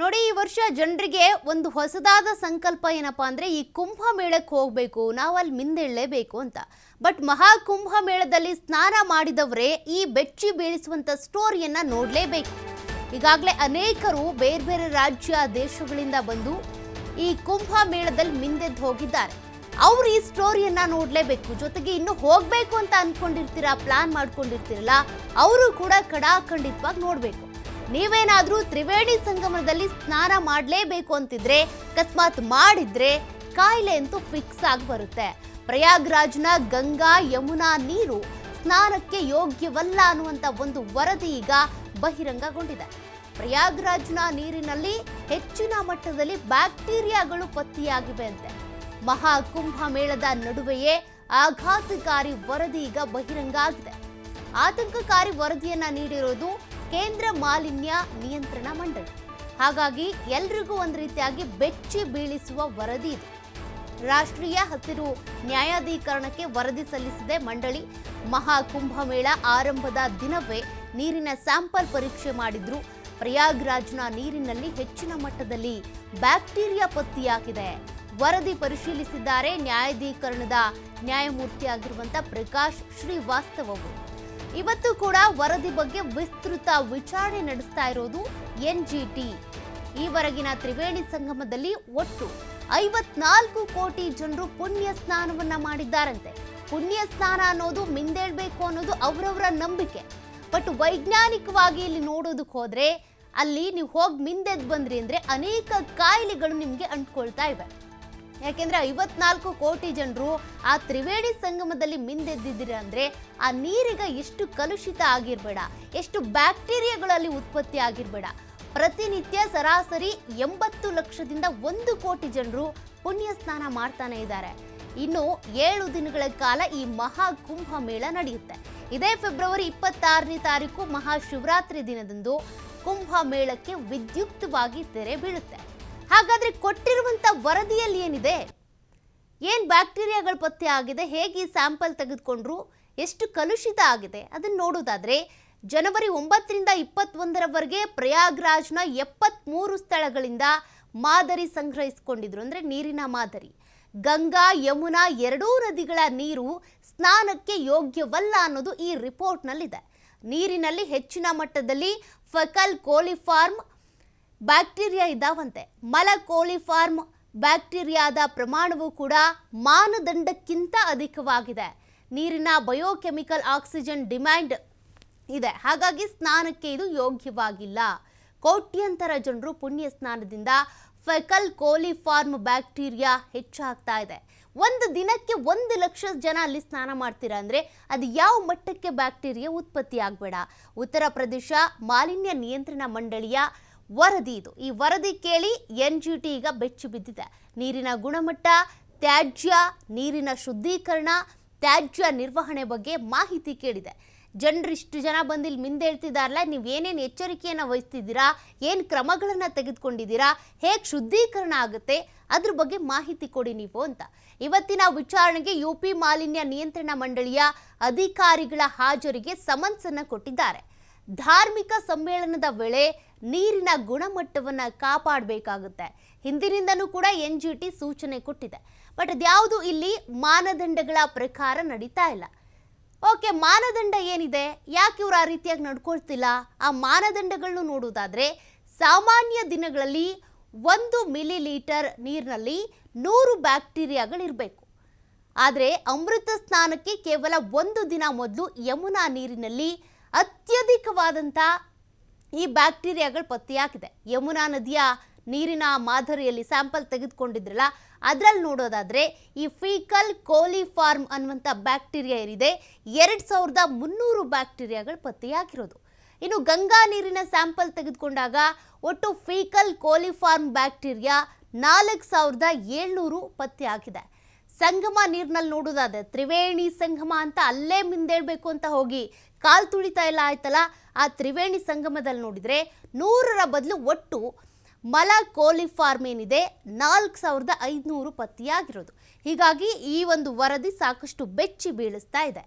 ನೋಡಿ, ಈ ವರ್ಷ ಜನರಿಗೆ ಒಂದು ಹೊಸದಾದ ಸಂಕಲ್ಪ ಏನಪ್ಪಾ ಅಂದ್ರೆ ಈ ಕುಂಭಮೇಳಕ್ಕೆ ಹೋಗಬೇಕು, ನಾವು ಅಲ್ಲಿ ಮಿಂದೇಳಲೇಬೇಕು ಅಂತ. ಬಟ್ ಮಹಾಕುಂಭಮೇಳದಲ್ಲಿ ಸ್ನಾನ ಮಾಡಿದವರೇ ಈ ಬೆಚ್ಚಿ ಬೀಳಿಸುವಂತ ಸ್ಟೋರಿಯನ್ನ ನೋಡಲೇಬೇಕು. ಈಗಾಗಲೇ ಅನೇಕರು ಬೇರೆ ಬೇರೆ ರಾಜ್ಯ ದೇಶಗಳಿಂದ ಬಂದು ಈ ಕುಂಭಮೇಳದಲ್ಲಿ ಮಿಂದೆದ್ದು ಹೋಗಿದ್ದಾರೆ. ಅವ್ರು ಈ ಸ್ಟೋರಿಯನ್ನ ನೋಡಲೇಬೇಕು. ಜೊತೆಗೆ ಇನ್ನು ಹೋಗಬೇಕು ಅಂತ ಅನ್ಕೊಂಡಿರ್ತೀರಾ, ಪ್ಲಾನ್ ಮಾಡ್ಕೊಂಡಿರ್ತೀರಲ್ಲ, ಅವರು ಕೂಡ ಖಂಡಿತವಾಗಿ ನೋಡಬೇಕು. ನೀವೇನಾದ್ರೂ ತ್ರಿವೇಣಿ ಸಂಗಮದಲ್ಲಿ ಸ್ನಾನ ಮಾಡಲೇಬೇಕು ಅಂತಿದ್ರೆ, ಅಕಸ್ಮಾತ್ ಮಾಡಿದ್ರೆ ಕಾಯಿಲೆ ಅಂತೂ ಫಿಕ್ಸ್ ಆಗಿ ಬರುತ್ತೆ. ಪ್ರಯಾಗ್ರಾಜ್ನ ಗಂಗಾ ಯಮುನಾ ನೀರು ಸ್ನಾನಕ್ಕೆ ಯೋಗ್ಯವಲ್ಲ ಅನ್ನುವಂತ ಒಂದು ವರದಿ ಈಗ ಬಹಿರಂಗಗೊಂಡಿದೆ. ಪ್ರಯಾಗ್ರಾಜ್ನ ನೀರಿನಲ್ಲಿ ಹೆಚ್ಚಿನ ಮಟ್ಟದಲ್ಲಿ ಬ್ಯಾಕ್ಟೀರಿಯಾಗಳು ಪತ್ತೆಯಾಗಿವೆ ಅಂತೆ. ಮಹಾಕುಂಭ ಮೇಳದ ನಡುವೆಯೇ ಆಘಾತಕಾರಿ ವರದಿ ಈಗ ಬಹಿರಂಗ ಆಗಿದೆ. ಆತಂಕಕಾರಿ ವರದಿಯನ್ನ ನೀಡಿರೋದು ಕೇಂದ್ರ ಮಾಲಿನ್ಯ ನಿಯಂತ್ರಣ ಮಂಡಳಿ. ಹಾಗಾಗಿ ಎಲ್ರಿಗೂ ಒಂದು ರೀತಿಯಾಗಿ ಬೆಚ್ಚಿ ಬೀಳಿಸುವ ವರದಿ ಇದು. ರಾಷ್ಟ್ರೀಯ ಹಸಿರು ನ್ಯಾಯಾಧೀಕರಣಕ್ಕೆ ವರದಿ ಸಲ್ಲಿಸಿದೆ ಮಂಡಳಿ. ಮಹಾಕುಂಭಮೇಳ ಆರಂಭದ ದಿನವೇ ನೀರಿನ ಸ್ಯಾಂಪಲ್ ಪರೀಕ್ಷೆ ಮಾಡಿದ್ರು. ಪ್ರಯಾಗ್ರಾಜ್ನ ನೀರಿನಲ್ಲಿ ಹೆಚ್ಚಿನ ಮಟ್ಟದಲ್ಲಿ ಬ್ಯಾಕ್ಟೀರಿಯಾ ಪತ್ತೆಯಾಗಿದೆ. ವರದಿ ಪರಿಶೀಲಿಸಿದ್ದಾರೆ ನ್ಯಾಯಾಧೀಕರಣದ ನ್ಯಾಯಮೂರ್ತಿಯಾಗಿರುವಂತ ಪ್ರಕಾಶ್ ಶ್ರೀವಾಸ್ತವ್ ಅವರು. ಇವತ್ತು ಕೂಡ ವರದಿ ಬಗ್ಗೆ ವಿಸ್ತೃತ ವಿಚಾರಣೆ ನಡೆಸ್ತಾ ಇರೋದು ಎನ್ಜಿಟಿ. ಈವರೆಗಿನ ತ್ರಿವೇಣಿ ಸಂಗಮದಲ್ಲಿ ಒಟ್ಟು 54 ಕೋಟಿ ಜನರು ಪುಣ್ಯ ಸ್ನಾನವನ್ನ ಮಾಡಿದ್ದಾರಂತೆ. ಪುಣ್ಯ ಸ್ನಾನ ಅನ್ನೋದು ಮಿಂದೇಳ್ಬೇಕು ಅನ್ನೋದು ಅವರವರ ನಂಬಿಕೆ. ಬಟ್ ವೈಜ್ಞಾನಿಕವಾಗಿ ಇಲ್ಲಿ ನೋಡೋದಕ್ಕೆ ಹೋದ್ರೆ, ಅಲ್ಲಿ ನೀವು ಹೋಗಿ ಮಿಂದೆದ್ದು ಬಂದ್ರಿ ಅಂದ್ರೆ ಅನೇಕ ಕಾಯಿಲೆಗಳು ನಿಮ್ಗೆ ಅಂಟ್ಕೊಳ್ತಾ ಇವೆ. ಯಾಕೆಂದ್ರೆ 54 ಕೋಟಿ ಜನರು ಆ ತ್ರಿವೇಣಿ ಸಂಗಮದಲ್ಲಿ ಮಿಂದೆದ್ದಿದ್ದೀರ ಅಂದ್ರೆ ಆ ನೀರಿಗೆ ಎಷ್ಟು ಕಲುಷಿತ ಆಗಿರ್ಬೇಡ, ಎಷ್ಟು ಬ್ಯಾಕ್ಟೀರಿಯಾಗಳಲ್ಲಿ ಉತ್ಪತ್ತಿ ಆಗಿರ್ಬೇಡ. ಪ್ರತಿನಿತ್ಯ ಸರಾಸರಿ 80 ಲಕ್ಷದಿಂದ 1 ಕೋಟಿ ಜನರು ಪುಣ್ಯ ಸ್ನಾನ ಮಾಡ್ತಾನೆ ಇದ್ದಾರೆ. ಇನ್ನು 7 ದಿನಗಳ ಕಾಲ ಈ ಮಹಾಕುಂಭ ಮೇಳ ನಡೆಯುತ್ತೆ. ಇದೇ ಫೆಬ್ರವರಿ 26ನೇ ತಾರೀಕು ಮಹಾಶಿವರಾತ್ರಿ ದಿನದಂದು ಕುಂಭ ಮೇಳಕ್ಕೆ ವಿದ್ಯುಕ್ತವಾಗಿ ತೆರೆ ಬೀಳುತ್ತೆ. ಹಾಗಾದ್ರೆ ಕೊಟ್ಟಿರುವಂತ ವರದಿಯಲ್ಲಿ ಏನಿದೆ, ಏನ್ ಬ್ಯಾಕ್ಟೀರಿಯಾಗಳು ಪತ್ತೆ ಆಗಿದೆ, ಹೇಗೆ ಸ್ಯಾಂಪಲ್ ತೆಗೆದುಕೊಂಡ್ರು, ಎಷ್ಟು ಕಲುಷಿತ ಆಗಿದೆ ಅದನ್ನ ನೋಡೋದಾದ್ರೆ, ಜನವರಿ 9ರಿಂದ 21ರವರೆಗೆ ಪ್ರಯಾಗ್ರಾಜ್ನ 73 ಸ್ಥಳಗಳಿಂದ ಮಾದರಿ ಸಂಗ್ರಹಿಸಿಕೊಂಡಿದ್ರು. ಅಂದ್ರೆ ನೀರಿನ ಮಾದರಿ. ಗಂಗಾ ಯಮುನಾ ಎರಡೂ ನದಿಗಳ ನೀರು ಸ್ನಾನಕ್ಕೆ ಯೋಗ್ಯವಲ್ಲ ಅನ್ನೋದು ಈ ರಿಪೋರ್ಟ್ನಲ್ಲಿದೆ. ನೀರಿನಲ್ಲಿ ಹೆಚ್ಚಿನ ಮಟ್ಟದಲ್ಲಿ ಫೆಕಲ್ ಕೋಲಿಫಾರ್ಮ್ ಬ್ಯಾಕ್ಟೀರಿಯಾ ಇದ್ದಾವಂತೆ. ಮಲ ಕೋಲಿಫಾರ್ಮ್ ಬ್ಯಾಕ್ಟೀರಿಯಾದ ಪ್ರಮಾಣವು ಕೂಡ ಮಾನದಂಡಕ್ಕಿಂತ ಅಧಿಕವಾಗಿದೆ. ನೀರಿನ ಬಯೋಕೆಮಿಕಲ್ ಆಕ್ಸಿಜನ್ ಡಿಮ್ಯಾಂಡ್ ಇದೆ. ಹಾಗಾಗಿ ಸ್ನಾನಕ್ಕೆ ಇದು ಯೋಗ್ಯವಾಗಿಲ್ಲ. ಕೋಟ್ಯಂತರ ಜನರು ಪುಣ್ಯ ಸ್ನಾನದಿಂದ ಫೆಕಲ್ ಕೋಲಿಫಾರ್ಮ್ ಬ್ಯಾಕ್ಟೀರಿಯಾ ಹೆಚ್ಚಾಗ್ತಾ ಇದೆ. ಒಂದು ದಿನಕ್ಕೆ 1 ಲಕ್ಷ ಜನ ಅಲ್ಲಿ ಸ್ನಾನ ಮಾಡ್ತೀರಾ ಅಂದ್ರೆ ಅದು ಯಾವ ಮಟ್ಟಕ್ಕೆ ಬ್ಯಾಕ್ಟೀರಿಯಾ ಉತ್ಪತ್ತಿ ಆಗಬೇಡ. ಉತ್ತರ ಪ್ರದೇಶ ಮಾಲಿನ್ಯ ನಿಯಂತ್ರಣ ಮಂಡಳಿಯ ವರದಿ ಇದು. ಈ ವರದಿ ಕೇಳಿ ಎನ್ಜಿಟಿ ಈಗ ಬೆಚ್ಚಿ ಬಿದ್ದಿದೆ. ನೀರಿನ ಗುಣಮಟ್ಟ, ತ್ಯಾಜ್ಯ, ನೀರಿನ ಶುದ್ಧೀಕರಣ, ತ್ಯಾಜ್ಯ ನಿರ್ವಹಣೆ ಬಗ್ಗೆ ಮಾಹಿತಿ ಕೇಳಿದೆ. ಜನರಿಷ್ಟು ಜನ ಬಂದು ಇಲ್ಲಿ ಮಿಂದೇಳ್ತಿದಾರಲ್ಲ, ನೀವು ಏನೇನು ಎಚ್ಚರಿಕೆಯನ್ನು ವಹಿಸ್ತಿದ್ದೀರಾ, ಏನು ಕ್ರಮಗಳನ್ನು ತೆಗೆದುಕೊಂಡಿದ್ದೀರಾ, ಹೇಗೆ ಶುದ್ಧೀಕರಣ ಆಗುತ್ತೆ, ಅದ್ರ ಬಗ್ಗೆ ಮಾಹಿತಿ ಕೊಡಿ ನೀವು ಅಂತ. ಇವತ್ತಿನ ವಿಚಾರಣೆಗೆ ಯುಪಿ ಮಾಲಿನ್ಯ ನಿಯಂತ್ರಣ ಮಂಡಳಿಯ ಅಧಿಕಾರಿಗಳ ಹಾಜರಿಗೆ ಸಮನ್ಸನ್ನು ಕೊಟ್ಟಿದ್ದಾರೆ. ಧಾರ್ಮಿಕ ಸಮ್ಮೇಳನದ ವೇಳೆ ನೀರಿನ ಗುಣಮಟ್ಟವನ್ನು ಕಾಪಾಡಬೇಕಾಗುತ್ತೆ. ಹಿಂದಿನಿಂದನೂ ಕೂಡ ಎನ್ಜಿಟಿ ಸೂಚನೆ ಕೊಟ್ಟಿದೆ. ಬಟ್ ಅದ್ಯಾವುದು ಇಲ್ಲಿ ಮಾನದಂಡಗಳ ಪ್ರಕಾರ ನಡೀತಾ ಇಲ್ಲ. ಓಕೆ, ಮಾನದಂಡ ಏನಿದೆ, ಯಾಕೆ ಇವರು ಆ ರೀತಿಯಾಗಿ ನಡ್ಕೊಳ್ತಿಲ್ಲ? ಆ ಮಾನದಂಡಗಳನ್ನು ನೋಡೋದಾದ್ರೆ, ಸಾಮಾನ್ಯ ದಿನಗಳಲ್ಲಿ 1 ಮಿಲಿಲೀಟರ್ ನೀರಿನಲ್ಲಿ 100 ಬ್ಯಾಕ್ಟೀರಿಯಾಗಳಿರಬೇಕು. ಆದರೆ ಅಮೃತ ಸ್ನಾನಕ್ಕೆ ಕೇವಲ 1 ದಿನ ಮೊದಲು ಯಮುನಾ ನೀರಿನಲ್ಲಿ ಅತ್ಯಧಿಕವಾದಂಥ ಈ ಬ್ಯಾಕ್ಟೀರಿಯಾಗಳು ಪತ್ತೆಯಾಗಿದೆ. ಯಮುನಾ ನದಿಯ ನೀರಿನ ಮಾದರಿಯಲ್ಲಿ ಸ್ಯಾಂಪಲ್ ತೆಗೆದುಕೊಂಡಿದ್ರಲ್ಲ, ಅದರಲ್ಲಿ ನೋಡೋದಾದ್ರೆ ಈ ಫೀಕಲ್ ಕೋಲಿಫಾರ್ಮ್ ಅನ್ನುವಂಥ ಬ್ಯಾಕ್ಟೀರಿಯಾ ಏನಿದೆ 2300 ಬ್ಯಾಕ್ಟೀರಿಯಾಗಳು ಪತ್ತೆಯಾಗಿರೋದು. ಇನ್ನು ಗಂಗಾ ನೀರಿನ ಸ್ಯಾಂಪಲ್ ತೆಗೆದುಕೊಂಡಾಗ ಒಟ್ಟು ಫೀಕಲ್ ಕೋಲಿಫಾರ್ಮ್ ಬ್ಯಾಕ್ಟೀರಿಯಾ 4700 ಪತ್ತೆಯಾಗಿದೆ. ಸಂಗಮ ನೀರಿನಲ್ಲಿ ನೋಡೋದಾದ್ರೆ, ತ್ರಿವೇಣಿ ಸಂಗಮ ಅಂತ ಅಲ್ಲೇ ಮಿಂದೇಳ್ಬೇಕು ಅಂತ ಹೋಗಿ ಕಾಲು ತುಳಿತಾ ಇಲ್ಲ ಆಯ್ತಲ್ಲ, ಆ ತ್ರಿವೇಣಿ ಸಂಗಮದಲ್ಲಿ ನೋಡಿದ್ರೆ 100ರ ಬದಲು ಒಟ್ಟು ಮಲ ಕೋಲಿಫಾರ್ಮ್ ಏನಿದೆ 4500 ಪತ್ತೆಯಾಗಿರೋದು. ಹೀಗಾಗಿ ಈ ಒಂದು ವರದಿ ಸಾಕಷ್ಟು ಬೆಚ್ಚಿ ಬೀಳಿಸ್ತಾ ಇದೆ.